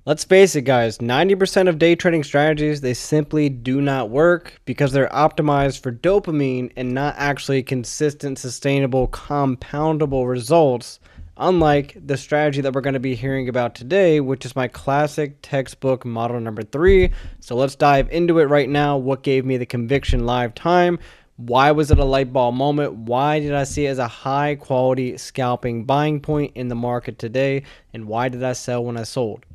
Let's face it, guys, 90% of day trading strategies, they simply do not work because they're optimized for dopamine and not actually consistent, sustainable, compoundable results, unlike the strategy that we're going to be hearing about today, which is my classic textbook model number 3. So let's dive into it right now. What gave me the conviction live time? Why was it a light bulb moment? Why did I see it as a high quality scalping buying point in the market today? And why did I sell when I sold?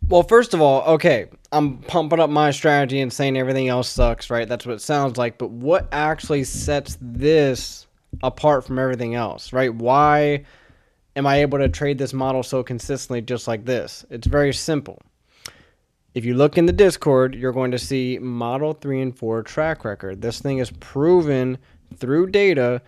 Well, first of all, okay, I'm pumping up my strategy and saying everything else sucks, right? That's what it sounds like. But what actually sets this apart from everything else, right? Why am I able to trade this model so consistently just like this? It's very simple. If you look in the Discord, you're going to see model 3 and 4 track record. This thing is proven through data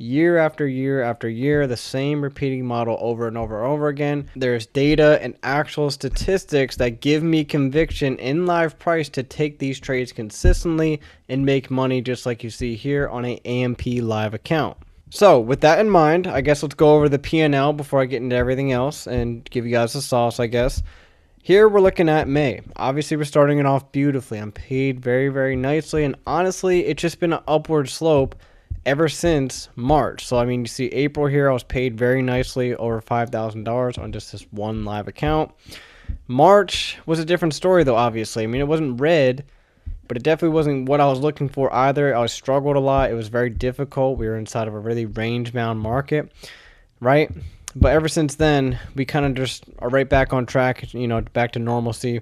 year after year after year, the same repeating model over and over and over again. There's data and actual statistics that give me conviction in live price to take these trades consistently and make money just like you see here on a AMP live account. So with that in mind, I guess let's go over the P&L before I get into everything else and give you guys the sauce, I guess. Here we're looking at May. Obviously, we're starting it off beautifully. I'm paid very, very nicely. And honestly, it's just been an upward slope ever since March. So, I mean, you see April here, I was paid very nicely over $5,000 on just this one live account. March was a different story, though, obviously. I mean, it wasn't red, but it definitely wasn't what I was looking for either. I struggled a lot. It was very difficult. We were inside of a really range-bound market, right? But ever since then, we kind of just are right back on track, you know, back to normalcy.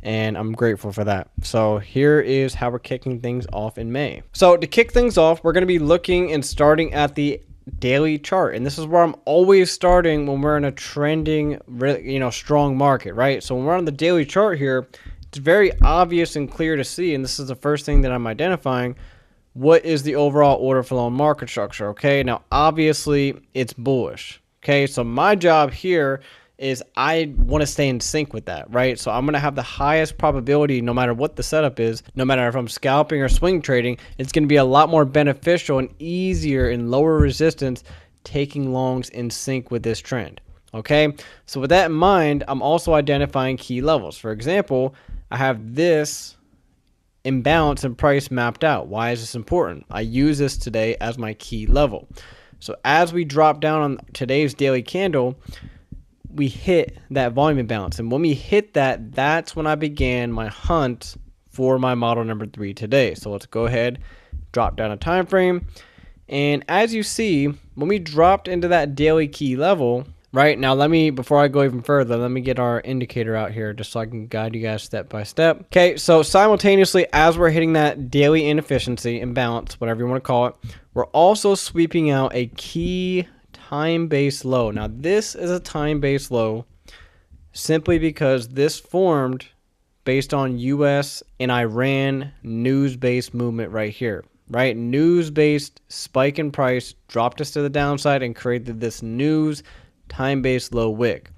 And I'm grateful for that. So here is how we're kicking things off in May. So to kick things off, we're going to be looking and starting at the daily chart. And this is where I'm always starting when we're in a trending, you know, strong market, right? So when we're on the daily chart here, it's very obvious and clear to see. And this is the first thing that I'm identifying. What is the overall order flow and market structure? Okay, now obviously it's bullish. Okay, so my job here is I want to stay in sync with that, right? So I'm going to have the highest probability, no matter what the setup is, no matter if I'm scalping or swing trading, it's going to be a lot more beneficial and easier and lower resistance taking longs in sync with this trend, okay? So with that in mind, I'm also identifying key levels. For example, I have this imbalance in price mapped out. Why is this important? I use this today as my key level. So as we drop down on today's daily candle, we hit that volume imbalance. And when we hit that, that's when I began my hunt for my model number 3 today. So let's go ahead, drop down a time frame. And as you see, when we dropped into that daily key level, right now, before I go even further, let me get our indicator out here just so I can guide you guys step by step. Okay, so simultaneously, as we're hitting that daily inefficiency, imbalance, whatever you want to call it, we're also sweeping out a key time-based low. Now this is a time-based low simply because this formed based on US and Iran news-based movement right here, right? News-based spike in price dropped us to the downside and created this news time-based low wick.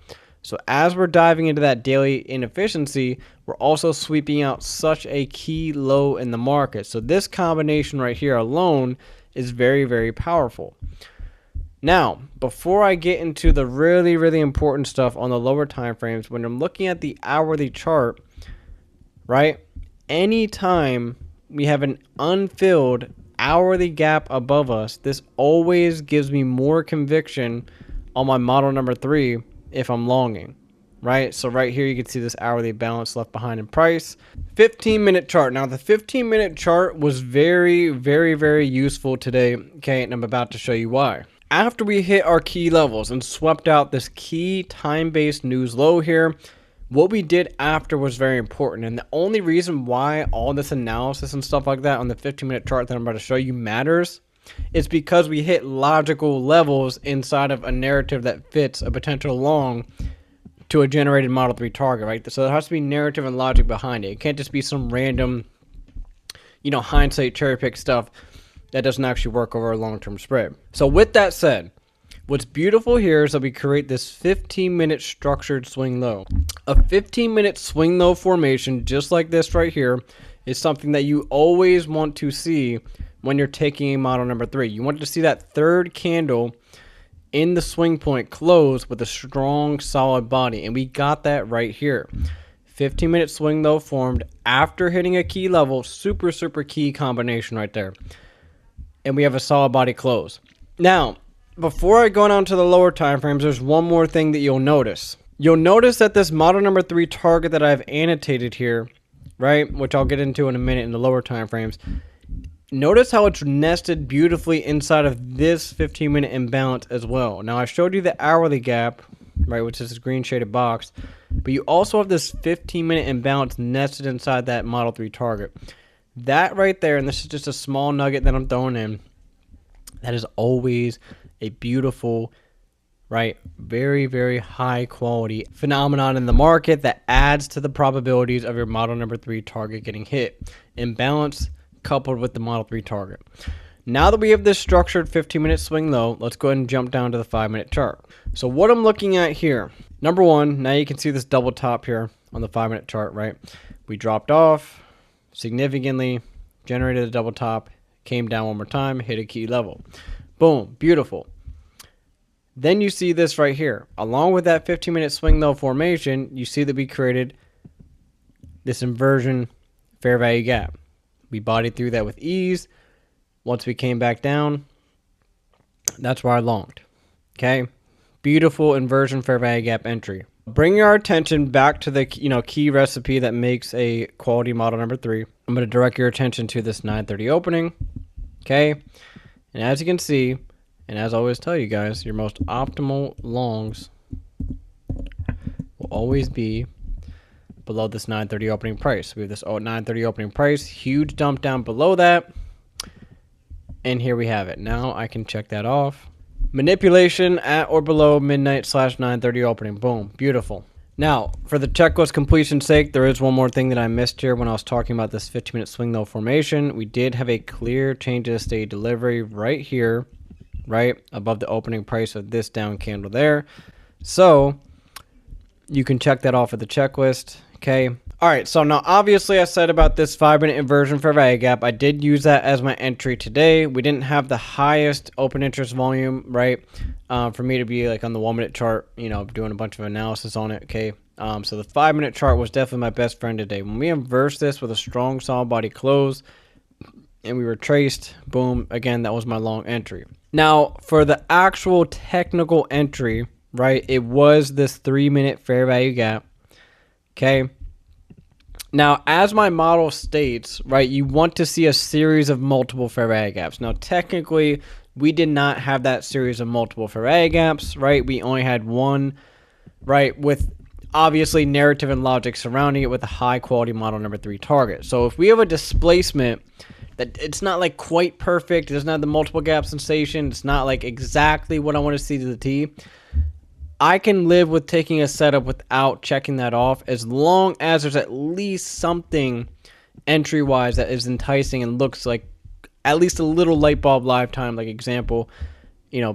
So as we're diving into that daily inefficiency, we're also sweeping out such a key low in the market. So this combination right here alone is very, very powerful. Now, before I get into the really, really important stuff on the lower time frames, when I'm looking at the hourly chart, right, anytime we have an unfilled hourly gap above us, this always gives me more conviction on my model number 3 if I'm longing, right? So right here you can see this hourly balance left behind in price. 15-minute chart. Now the 15-minute chart was very, very, very useful today, okay, and I'm about to show you why. After we hit our key levels and swept out this key time-based news low here, what we did after was very important. And the only reason why all this analysis and stuff like that on the 15-minute chart that I'm about to show you matters is because we hit logical levels inside of a narrative that fits a potential long to a generated Model 3 target, right? So there has to be narrative and logic behind it. It can't just be some random, you know, hindsight cherry pick stuff that doesn't actually work over a long-term spread. So with that said, what's beautiful here is that we create this 15-minute structured swing low. A 15-minute swing low formation, just like this right here, is something that you always want to see when you're taking a model number 3. You want to see that third candle in the swing point close with a strong solid body, and we got that right here. 15-minute swing though formed after hitting a key level. Super key combination right there, and we have a solid body close. Now before I go down to the lower time frames, there's one more thing that you'll notice. You'll notice that this model number 3 target that I've annotated here, right, which I'll get into in a minute in the lower time frames, notice how it's nested beautifully inside of this 15-minute imbalance as well. Now I showed you the hourly gap, right, which is this green shaded box, but you also have this 15-minute imbalance nested inside that model 3 target. That right there, and this is just a small nugget that I'm throwing in, that is always a beautiful, right, very high quality phenomenon in the market that adds to the probabilities of your model number 3 target getting hit. Imbalance coupled with the model 3 target. Now that we have this structured 15-minute swing low, let's go ahead and jump down to the 5-minute chart. So what I'm looking at here, number one, now you can see this double top here on the 5-minute chart, right? We dropped off significantly, generated a double top, came down one more time, hit a key level. Boom, beautiful. Then you see this right here. Along with that 15-minute swing low formation, you see that we created this inversion fair value gap. We bodied through that with ease. Once we came back down, that's where I longed. Okay, beautiful inversion fair value gap entry. Bringing our attention back to the key recipe that makes a quality model number 3. I'm going to direct your attention to this 930 opening. Okay, and as you can see, and as I always tell you guys, your most optimal longs will always be below this 930 opening price. We have this 930 opening price, huge dump down below that, and here we have it. Now I can check that off. Manipulation at or below midnight / 930 opening. Boom, beautiful. Now, for the checklist completion's sake, there is one more thing that I missed here when I was talking about this 15-minute swing low formation. We did have a clear change of state delivery right here, right above the opening price of this down candle there. So you can check that off of the checklist. Okay. All right. So now obviously I said about this 5-minute inversion fair value gap. I did use that as my entry today. We didn't have the highest open interest volume, right? For me to be like on the 1-minute chart, doing a bunch of analysis on it. Okay. So the 5-minute chart was definitely my best friend today. When we inversed this with a strong solid body close and we were traced, boom, again, that was my long entry. Now, for the actual technical entry, right, it was this 3-minute fair value gap, okay? Now, as my model states, right, you want to see a series of multiple fair value gaps. Now, technically, we did not have that series of multiple fair value gaps, right? We only had one, right, with obviously narrative and logic surrounding it with a high-quality model number 3 target. So if we have a displacement that it's not like quite perfect, it doesn't have the multiple gap sensation, it's not like exactly what I want to see to the T, I can live with taking a setup without checking that off as long as there's at least something entry-wise that is enticing and looks like at least a little light bulb lifetime, like example,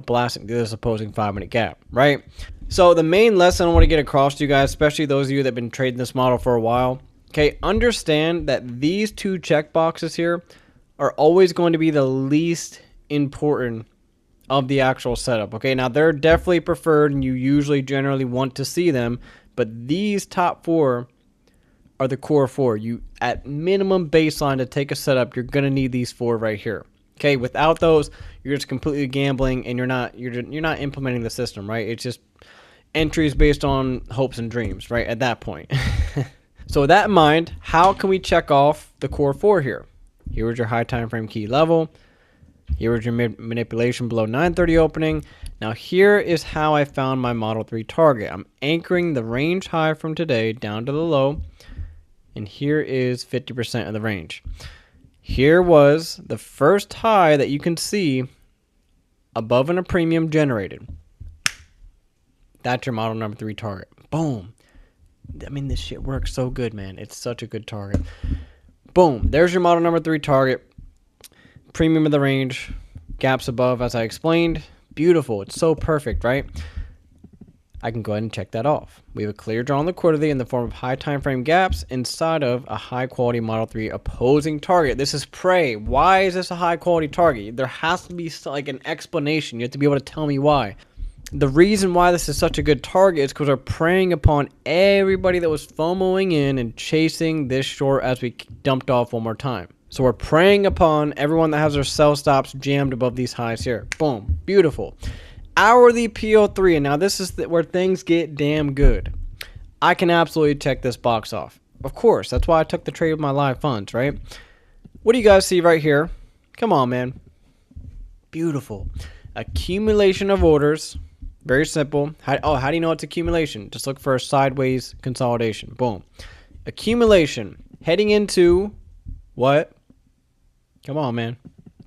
blasting through this opposing 5-minute gap, right? So the main lesson I want to get across to you guys, especially those of you that have been trading this model for a while, okay, understand that these two check boxes here are always going to be the least important of the actual setup. Okay, now they're definitely preferred and you usually generally want to see them, but these top 4 are the core 4. You at minimum baseline to take a setup, you're gonna need these 4 right here. Okay, without those, you're just completely gambling and you're not implementing the system, right? It's just entries based on hopes and dreams, right? At that point. So with that in mind, how can we check off the core 4 here? Here was your high time frame key level. Here was your manipulation below 930 opening. Now here is how I found my model 3 target. I'm anchoring the range high from today down to the low. And here is 50% of the range. Here was the first high that you can see above in a premium generated. That's your model number 3 target. Boom. I mean, this shit works so good, man. It's such a good target. Boom. There's your model number 3 target. Premium of the range. Gaps above, as I explained. Beautiful. It's so perfect, right? I can go ahead and check that off. We have a clear drawn liquidity in the form of high time frame gaps inside of a high quality model 3 opposing target. This is prey. Why is this a high quality target? There has to be like an explanation. You have to be able to tell me why. The reason why this is such a good target is because we're preying upon everybody that was FOMOing in and chasing this short as we dumped off one more time. So we're preying upon everyone that has their sell stops jammed above these highs here. Boom. Beautiful. Hourly PO3. And now this is where things get damn good. I can absolutely check this box off. Of course. That's why I took the trade with my live funds, right? What do you guys see right here? Come on, man. Beautiful. Accumulation of orders. Very simple. How do you know it's accumulation? Just look for a sideways consolidation. Boom. Accumulation. Heading into what? Come on, man.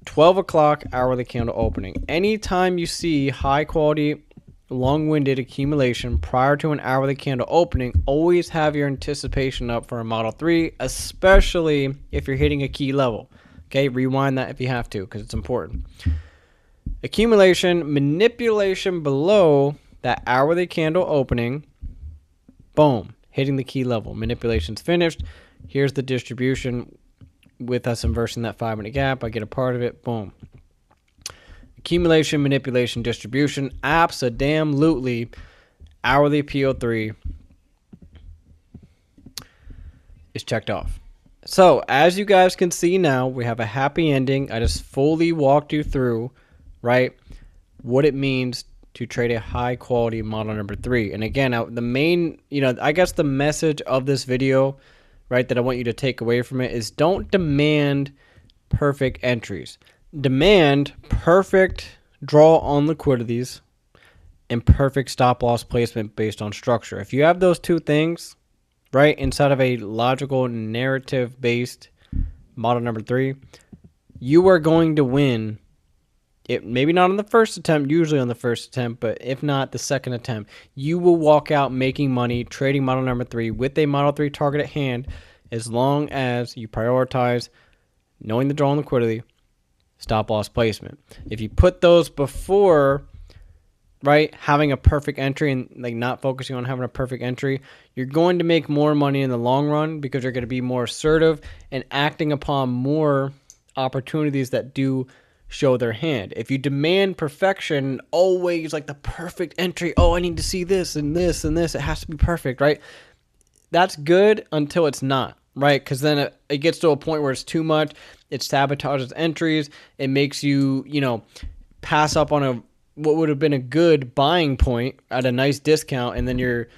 12 o'clock hourly candle opening. Anytime you see high quality, long-winded accumulation prior to an hourly candle opening, always have your anticipation up for a Model 3, especially if you're hitting a key level. Okay, rewind that if you have to because it's important. Accumulation, manipulation below that hourly candle opening. Boom, hitting the key level. Manipulation's finished. Here's the distribution with us inversing that 5-minute gap. I get a part of it. Boom. Accumulation, manipulation, distribution. Abso-damn-lutely. Hourly PO3 is checked off. So, as you guys can see now, we have a happy ending. I just fully walked you through, right, what it means to trade a high quality model number 3. And again, the main, I guess the message of this video, right, that I want you to take away from it is don't demand perfect entries. Demand perfect draw on liquidities and perfect stop loss placement based on structure. If you have those two things, right, inside of a logical narrative based model number 3, you are going to win. It maybe not on the first attempt, usually on the first attempt, but if not the second attempt, you will walk out making money trading model number 3 with a model 3 target at hand, as long as you prioritize knowing the draw on liquidity, stop loss placement. If you put those before, right, having a perfect entry and like not focusing on having a perfect entry, you're going to make more money in the long run because you're going to be more assertive and acting upon more opportunities that do show their hand. If you demand perfection, always like the perfect entry, oh, I need to see this and this and this, it has to be perfect, right? That's good until it's not, right? Because then it gets to a point where it's too much. It sabotages entries. It makes you, pass up on what would have been a good buying point at a nice discount, and then you're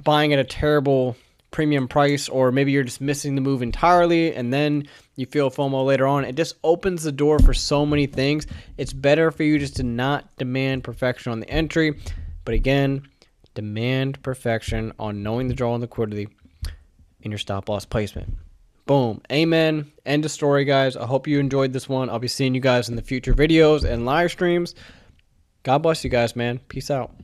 buying at a terrible premium price, or maybe you're just missing the move entirely, and then you feel FOMO later on. It just opens the door for so many things. It's better for you just to not demand perfection on the entry, but again, demand perfection on knowing the draw and liquidity in your stop loss placement. Boom. Amen. End of story, guys. I hope you enjoyed this one. I'll be seeing you guys in the future videos and live streams. God bless you guys, man. Peace out.